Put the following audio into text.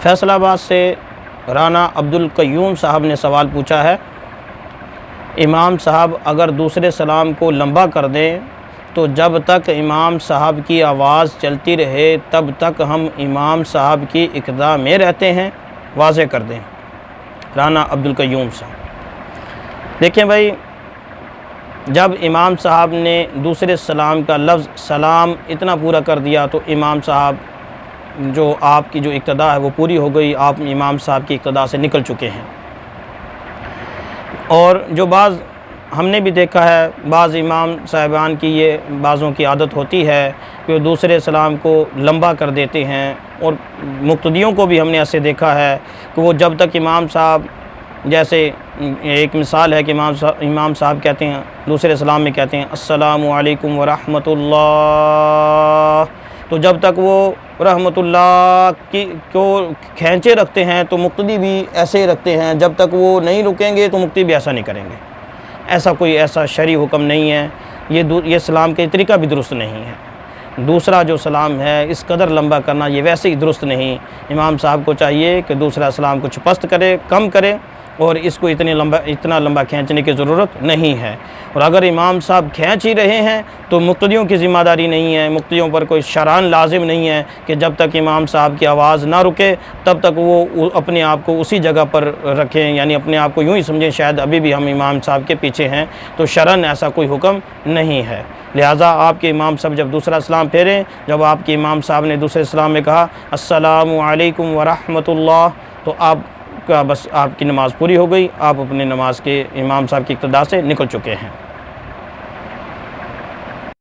فیصل آباد سے رانا عبدالقیوم صاحب نے سوال پوچھا ہے، امام صاحب اگر دوسرے سلام کو لمبا کر دیں تو جب تک امام صاحب کی آواز چلتی رہے تب تک ہم امام صاحب کی اقتدا میں رہتے ہیں، واضح کر دیں۔ رانا عبدالقیوم صاحب، دیکھیں بھائی، جب امام صاحب نے دوسرے سلام کا لفظ سلام اتنا پورا کر دیا تو امام صاحب جو آپ کی جو اقتدا ہے وہ پوری ہو گئی، آپ امام صاحب کی اقتدا سے نکل چکے ہیں۔ اور جو بعض ہم نے بھی دیکھا ہے، بعض امام صاحبان کی یہ بعضوں کی عادت ہوتی ہے کہ وہ دوسرے سلام کو لمبا کر دیتے ہیں، اور مقتدیوں کو بھی ہم نے ایسے دیکھا ہے کہ وہ جب تک امام صاحب، جیسے ایک مثال ہے کہ امام صاحب کہتے ہیں دوسرے سلام میں کہتے ہیں السلام علیکم ورحمۃ اللہ، تو جب تک وہ رحمۃ اللہ کو کھینچے رکھتے ہیں تو مقتدی بھی ایسے ہی رکھتے ہیں، جب تک وہ نہیں رکیں گے تو مقتدی بھی ایسا نہیں کریں گے۔ ایسا کوئی شرعی حکم نہیں ہے، یہ سلام کے طریقہ بھی درست نہیں ہے۔ دوسرا جو سلام ہے اس قدر لمبا کرنا یہ ویسے ہی درست نہیں۔ امام صاحب کو چاہیے کہ دوسرا سلام کچھ پست کرے، کم کرے، اور اس کو اتنا لمبا کھینچنے کی ضرورت نہیں ہے۔ اور اگر امام صاحب کھینچ ہی رہے ہیں تو مقتدیوں کی ذمہ داری نہیں ہے، مقتدیوں پر کوئی شرعاً لازم نہیں ہے کہ جب تک امام صاحب کی آواز نہ رکے تب تک وہ اپنے آپ کو اسی جگہ پر رکھیں، یعنی اپنے آپ کو یوں ہی سمجھیں شاید ابھی بھی ہم امام صاحب کے پیچھے ہیں، تو شرعاً ایسا کوئی حکم نہیں ہے۔ لہٰذا آپ کے امام صاحب جب دوسرا سلام پھیریں، جب آپ کے امام صاحب نے دوسرے سلام میں کہا السلام علیکم ورحمۃ اللہ، تو آپ کا بس آپ کی نماز پوری ہو گئی، آپ اپنے نماز کے امام صاحب کی اقتدا سے نکل چکے ہیں۔